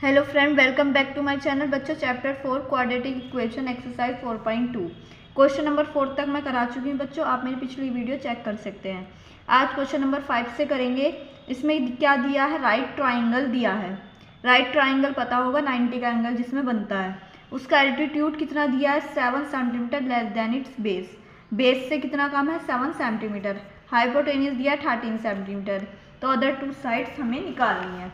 Hello friend, welcome back to my channel. बच्चों, chapter 4 quadratic equation exercise 4.2 question number 4 तक मैं करा चुकी हूँ बच्चों। आप मेरी पिछली वीडियो चेक कर सकते हैं। आज क्वेश्चन नंबर 5 से करेंगे। इसमें क्या दिया है? राइट ट्राइंगल दिया है। राइट ट्राइंगल पता होगा, 90 का एंगल जिसमें बनता है। उसका एल्टीट्यूड कितना दिया है? 7 centimetre less than it's base. Base से कितना कम है? 7 सेंटीमीटर। हाइपोटेन्यूज दिया 13 सेंटीमीटर। तो अदर टू साइड्स हमें निकालनी है।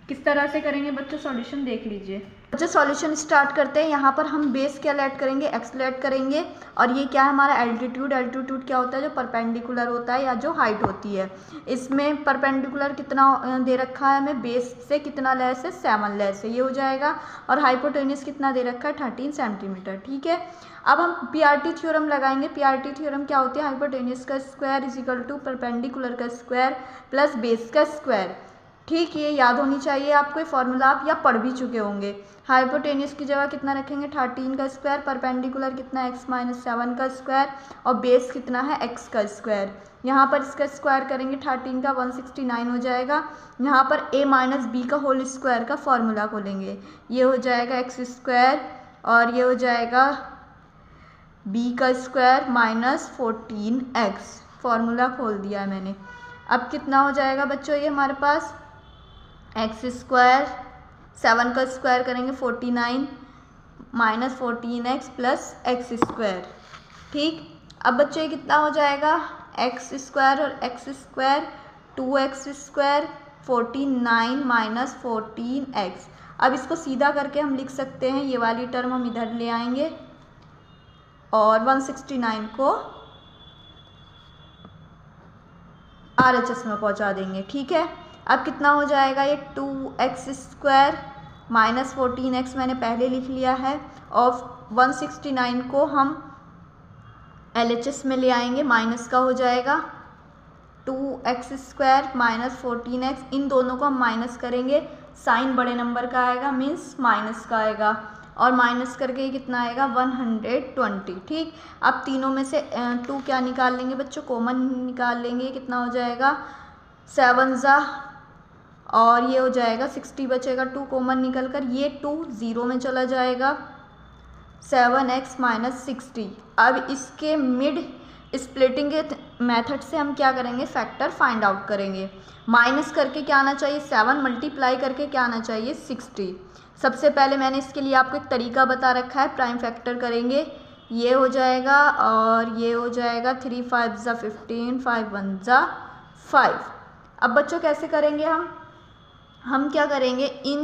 किस तरह से करेंगे बच्चों? सॉल्यूशन देख लीजिए। बच्चों, सॉल्यूशन स्टार्ट करते हैं। यहाँ पर हम बेस क्या ऐड करेंगे? एक्स ऐड करेंगे। और ये क्या है हमारा? एल्टीट्यूड। एल्टीट्यूड क्या होता है? जो परपेंडिकुलर होता है या जो हाइट होती है। इसमें परपेंडिकुलर कितना दे रखा है हमें? बेस से कितना लेस है? 7 लेस है, ये हो जाएगा। और हाइपोटेन्यूज कितना दे रखा है? 13 सेंटीमीटर। ठीक है, अब हम पीआरटी थ्योरम लगाएंगे। पीआरटी थ्योरम क्या होती है? हाइपोटेन्यूज का square is equal to perpendicular का स्क्वायर प्लस बेस का स्क्वायर। ठीक, ये याद होनी चाहिए आपको। फॉर्मूला आप या पढ़ भी चुके होंगे। हाइपोटेन्यूज की जगह कितना रखेंगे? 13 का स्क्वायर। परपेंडिकुलर कितना? x माइनस 7 का स्क्वायर। और बेस कितना है? x का स्क्वायर। यहाँ पर इसका स्क्वायर करेंगे 13 का 169 हो जाएगा। यहाँ पर a माइनस बी का होल स्क्वायर का फॉर्मूला खोलेंगे। ये हो जाएगा x स्क्वायर और ये हो जाएगा b का स्क्वायर माइनस 14x। फॉर्मूला खोल दिया है मैंने। अब कितना हो जाएगा बच्चों? ये हमारे पास एक्स स्क्वायर, 7 का स्क्वायर करेंगे 49 minus 14x plus x square. ठीक, अब बच्चों ये कितना हो जाएगा? एक्स स्क्वायर और x square 2x square 49 minus 14x। अब इसको सीधा करके हम लिख सकते हैं। ये वाली टर्म हम इधर ले आएंगे और 169 को RHS में पहुंचा देंगे। ठीक है, अब कितना हो जाएगा? ये 2x स्क्वायर माइनस 14x मैंने पहले लिख लिया है। और 169 को हम LHS में ले आएंगे, माइनस का हो जाएगा 2x स्क्वायर माइनस 14x। इन दोनों को हम माइनस करेंगे, साइन बड़े नंबर का आएगा, मीन्स माइनस का आएगा। और माइनस करके कितना आएगा? 120। ठीक, अब तीनों में से 2 क्या निकाल लेंगे बच्चों? कॉमन निकाल लेंगे। कितना हो जाएगा? 7 ज़ा और ये हो जाएगा 60 बचेगा। 2 कॉमन निकल कर ये 2 0 में चला जाएगा। 7x minus 60। अब इसके मिड स्प्लिटिंग के मेथड से हम क्या करेंगे? फैक्टर फाइंड आउट करेंगे। माइनस करके क्या आना चाहिए? 7 मल्टीप्लाई करके क्या आना चाहिए? 60। सबसे पहले मैंने इसके लिए आपको एक तरीका बता रखा है। प्राइम फैक्टर करेंगे, ये हो जाएगा और ये हो जाएगा। 3 5 ज़ा 15, 5 1 ज़ा 5। अब बच्चों कैसे करेंगे? हम क्या करेंगे? इन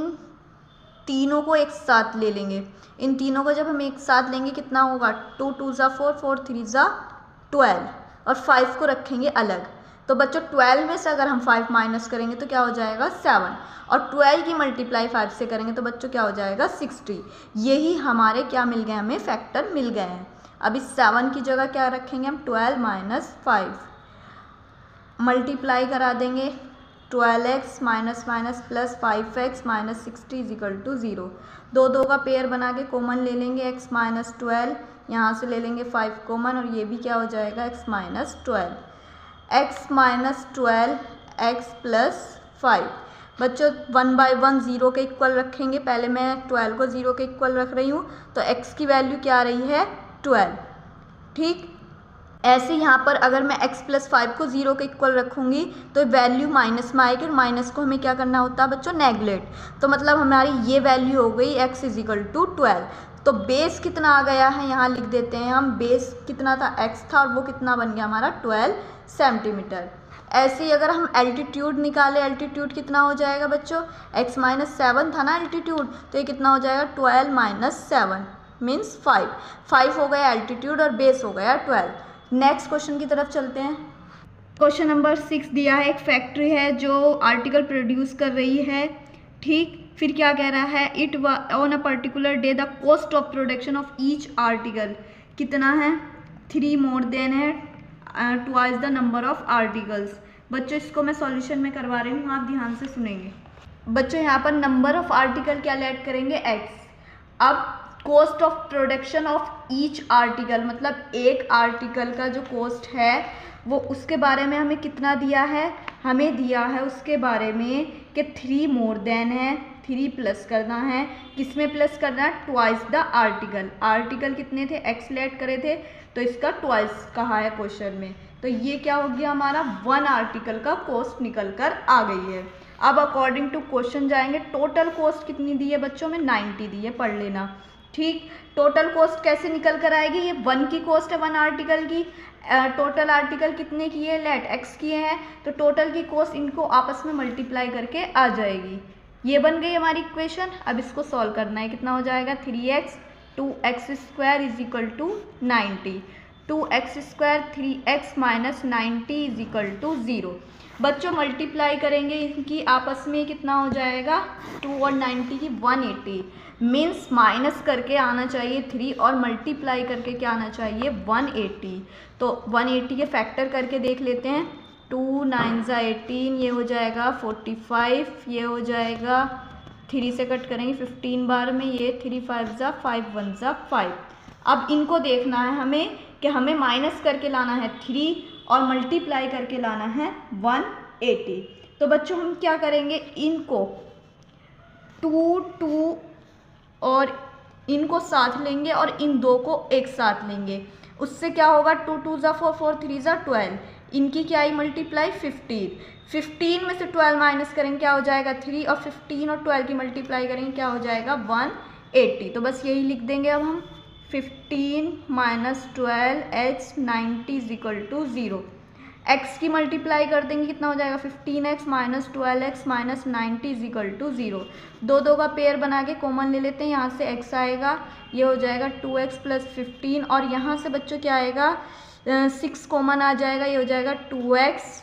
तीनों को एक साथ ले लेंगे। इन तीनों को जब हम एक साथ लेंगे कितना होगा? 2 2 ज़ा 4, 4 3 ज़ा 12 और 5 को रखेंगे अलग। तो बच्चों 12 में से अगर हम 5 माइनस करेंगे तो क्या हो जाएगा? 7। और 12 की मल्टीप्लाई 5 से करेंगे तो बच्चों क्या हो जाएगा? 60। यही हमारे क्या मिल गए? हमें फैक्टर मिल गए हैं। अब इस 7 की जगह क्या रखेंगे हम? 12 माइनस 5 मल्टीप्लाई करा देंगे। 12x minus minus plus 5x minus 60 is equal to 0। 2 2 का पेयर बना के कॉमन ले लेंगे। x माइनस 12, यहाँ से ले लेंगे 5 कॉमन और ये भी क्या हो जाएगा? x minus 12। x minus 12 x plus 5। बच्चों 1 बाई 1 0 के इक्वल रखेंगे। पहले मैं 12 को 0 के इक्वल रख रही हूँ, तो x की वैल्यू क्या आ रही है? 12। ठीक, ऐसे यहाँ पर अगर मैं x प्लस 5 को 0 के इक्वल रखूँगी तो वैल्यू माइनस में आएगी और माइनस को हमें क्या करना होता है बच्चों? नेगलेक्ट। तो मतलब हमारी ये वैल्यू हो गई x इज इक्वल टू 12। तो बेस कितना आ गया है? यहाँ लिख देते हैं हम। बेस कितना था? x था और वो कितना बन गया हमारा? 12 सेंटीमीटर। ऐसे ही अगर हम एल्टीट्यूड निकालें, एल्टीट्यूड कितना हो जाएगा बच्चों? x माइनस 7 था ना एल्टीट्यूड, तो ये कितना हो जाएगा? 12 माइनस 7 मीन्स 5। 5 हो गया एल्टीट्यूड और बेस हो गया 12। नेक्स्ट क्वेश्चन की तरफ चलते हैं। क्वेश्चन नंबर 6 दिया है। एक फैक्ट्री है जो आर्टिकल प्रोड्यूस कर रही है। ठीक, फिर क्या कह रहा है? It on a particular day the cost of production of each article कितना है? 3 मोर देन है twice the number of articles. बच्चों इसको मैं सॉल्यूशन में करवा रही हूँ, आप ध्यान से सुनेंगे। बच्चों यहाँ पर नंबर ऑफ आर्टिकल क्या ऐड करेंगे? x। अब cost of production of each article मतलब एक आर्टिकल का जो कॉस्ट है वो उसके बारे में हमें कितना दिया है? हमें दिया है उसके बारे में कि 3 मोर देन है 3 प्लस करना है, किसमें प्लस करना है, ट्वाइस द आर्टिकल। आर्टिकल कितने थे, एक्स लेट करे थे, तो इसका ट्वाइस कहा है क्वेश्चन में। तो ये क्या हो गया हमारा, 1 आर्टिकल का कॉस्ट निकल कर आ गई है। अब अकॉर्डिंग टू क्वेश्चन जाएंगे, टोटल कॉस्ट कितनी दी है बच्चों में, 90 दी है, पढ़ लेना। ठीक, टोटल कॉस्ट कैसे निकल कर आएगी, ये 1 की कॉस्ट है 1 आर्टिकल की, टोटल आर्टिकल कितने की है, लेट एक्स किए हैं, तो टोटल की कॉस्ट इनको आपस में मल्टीप्लाई करके आ जाएगी। ये बन गई हमारी इक्वेशन। अब इसको सॉल्व करना है, कितना हो जाएगा, 3x 2x² is equal to 90, 2x² 3x minus 90 is equal to 0। बच्चों मल्टीप्लाई करेंगे इनकी आपस में, कितना हो जाएगा, 2 और 90 की 180, मीन्स माइनस करके आना चाहिए 3 और मल्टीप्लाई करके क्या आना चाहिए, 180। तो 180 के फैक्टर करके देख लेते हैं, 2 9 18, ये हो जाएगा 45, ये हो जाएगा 3 से कट करेंगे 15 बार में, ये 3 5 5 1 5। अब इनको देखना है हमें कि हमें माइनस करके लाना है 3 और मल्टीप्लाई करके लाना है 180। तो बच्चों हम क्या करेंगे, इनको 2 2 और इनको साथ लेंगे और इन दो को एक साथ लेंगे, उससे क्या होगा, 2 2 4 4 3 12, इनकी क्या आई मल्टीप्लाई 15 में से 12 माइनस करेंगे क्या हो जाएगा 3, और 15 और 12 की मल्टीप्लाई करेंगे क्या हो जाएगा 180। तो बस यही लिख देंगे अब हम, 15 minus 12 h 90 is equal to 0। x की मल्टीप्लाई कर देंगे, कितना हो जाएगा 15x minus 12x minus 90 is equal to 0। दो दो का पेयर बना के कॉमन ले लेते हैं, यहाँ से x आएगा, ये हो जाएगा 2x प्लस 15, और यहाँ से बच्चों क्या आएगा, 6 कॉमन आ जाएगा, ये हो जाएगा 2x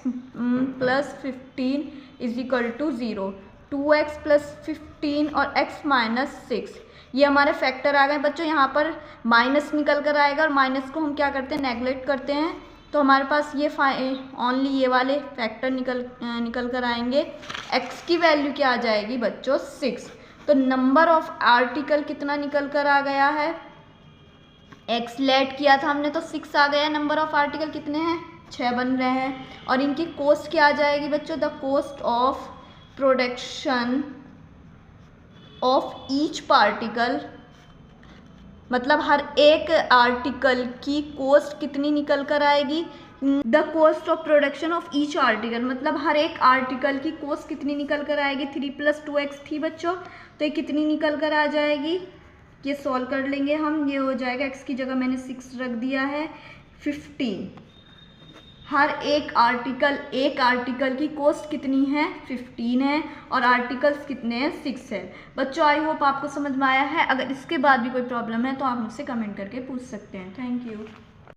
plus 15 is equal to 0। 2x plus 15 और x माइनस 6, ये हमारे फैक्टर आ गए बच्चों। यहाँ पर माइनस निकल कर आएगा और माइनस को हम क्या करते हैं, नेगलेक्ट करते हैं, तो हमारे पास ये ओनली ये वाले फैक्टर निकल कर आएंगे। x की वैल्यू क्या आ जाएगी बच्चों 6। तो नंबर ऑफ आर्टिकल कितना निकल कर आ गया है, x लेट किया था हमने तो 6 आ गया, नंबर ऑफ आर्टिकल कितने हैं 6 बन रहे हैं। और इनकी कॉस्ट क्या आ जाएगी बच्चों, the cost of production of each particle, मतलब हर एक आर्टिकल की कॉस्ट कितनी निकल कर आएगी, the cost of production of each article, मतलब हर एक आर्टिकल की कॉस्ट कितनी निकल कर आएगी, 3 + 2x थी बच्चों, तो ये कितनी निकल कर आ जाएगी, ये सॉल्व कर लेंगे हम, ये हो जाएगा x की जगह मैंने 6 रख दिया है, 15। हर एक आर्टिकल की कॉस्ट कितनी है 15 है, और आर्टिकल्स कितने हैं 6 है। बच्चों आई होप आपको समझ में आया है। अगर इसके बाद भी कोई प्रॉब्लम है तो आप मुझसे कमेंट करके पूछ सकते हैं। Thank you.